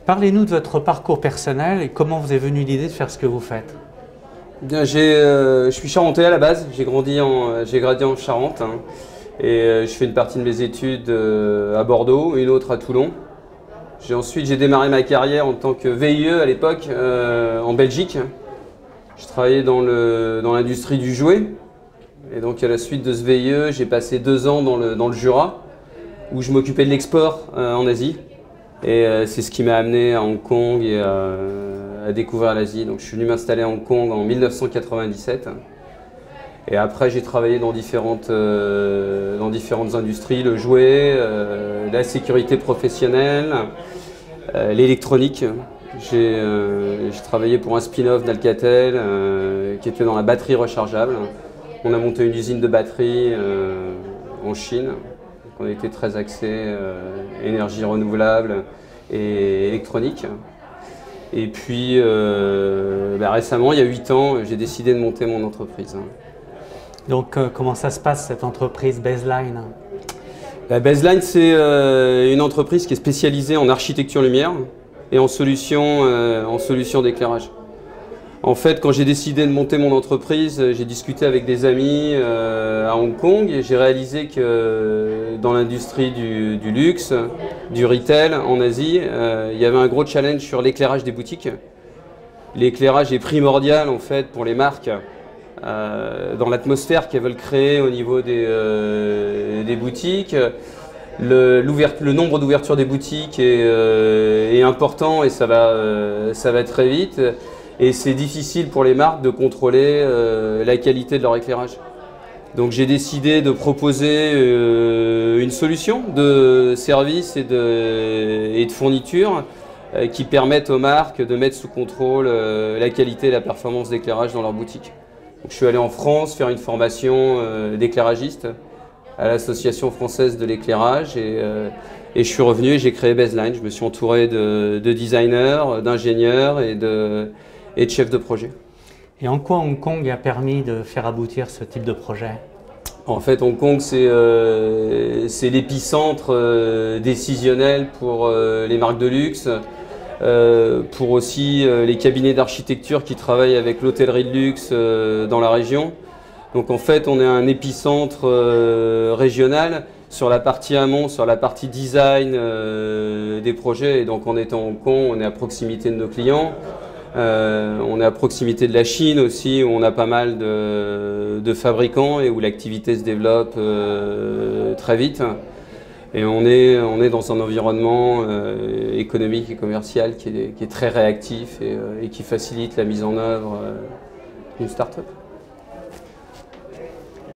Parlez-nous de votre parcours personnel et comment vous est venue l'idée de faire ce que vous faites. Bien, je suis charentais à la base, j'ai grandi en Charente, hein, et je fais une partie de mes études à Bordeaux, une autre à Toulon. Ensuite j'ai démarré ma carrière en tant que VIE à l'époque en Belgique. Je travaillais dans l'industrie du jouet et donc à la suite de ce VIE j'ai passé 2 ans dans le Jura où je m'occupais de l'export en Asie. Et c'est ce qui m'a amené à Hong Kong et à découvrir l'Asie. Donc je suis venu m'installer à Hong Kong en 1997. Et après j'ai travaillé dans différentes industries, le jouet, la sécurité professionnelle, l'électronique. J'ai travaillé pour un spin-off d'Alcatel qui était dans la batterie rechargeable. On a monté une usine de batterie en Chine. On était très axé énergie renouvelable et électronique. Et puis récemment, il y a 8 ans, j'ai décidé de monter mon entreprise. Donc comment ça se passe cette entreprise Baseline? La Baseline, c'est une entreprise qui est spécialisée en architecture lumière et en solutions d'éclairage. En fait, quand j'ai décidé de monter mon entreprise, j'ai discuté avec des amis à Hong Kong et j'ai réalisé que dans l'industrie du luxe, du retail en Asie, il y avait un gros challenge sur l'éclairage des boutiques. L'éclairage est primordial en fait pour les marques dans l'atmosphère qu'elles veulent créer au niveau des boutiques. Le nombre d'ouvertures des boutiques est important et ça va très vite. Et c'est difficile pour les marques de contrôler la qualité de leur éclairage. Donc j'ai décidé de proposer une solution de service et de fourniture qui permettent aux marques de mettre sous contrôle la qualité et la performance d'éclairage dans leur boutique. Donc je suis allé en France faire une formation d'éclairagiste à l'Association française de l'éclairage et je suis revenu et j'ai créé Baseline. Je me suis entouré de designers, d'ingénieurs et de chef de projet. Et en quoi Hong Kong a permis de faire aboutir ce type de projet? En fait, Hong Kong, c'est l'épicentre décisionnel pour les marques de luxe, pour aussi les cabinets d'architecture qui travaillent avec l'hôtellerie de luxe dans la région. Donc en fait, on est un épicentre régional sur la partie amont, sur la partie design des projets. Et donc en étant à Hong Kong, on est à proximité de nos clients. On est à proximité de la Chine aussi, où on a pas mal de fabricants et où l'activité se développe très vite. Et on est dans un environnement économique et commercial qui est très réactif et qui facilite la mise en œuvre d'une start-up.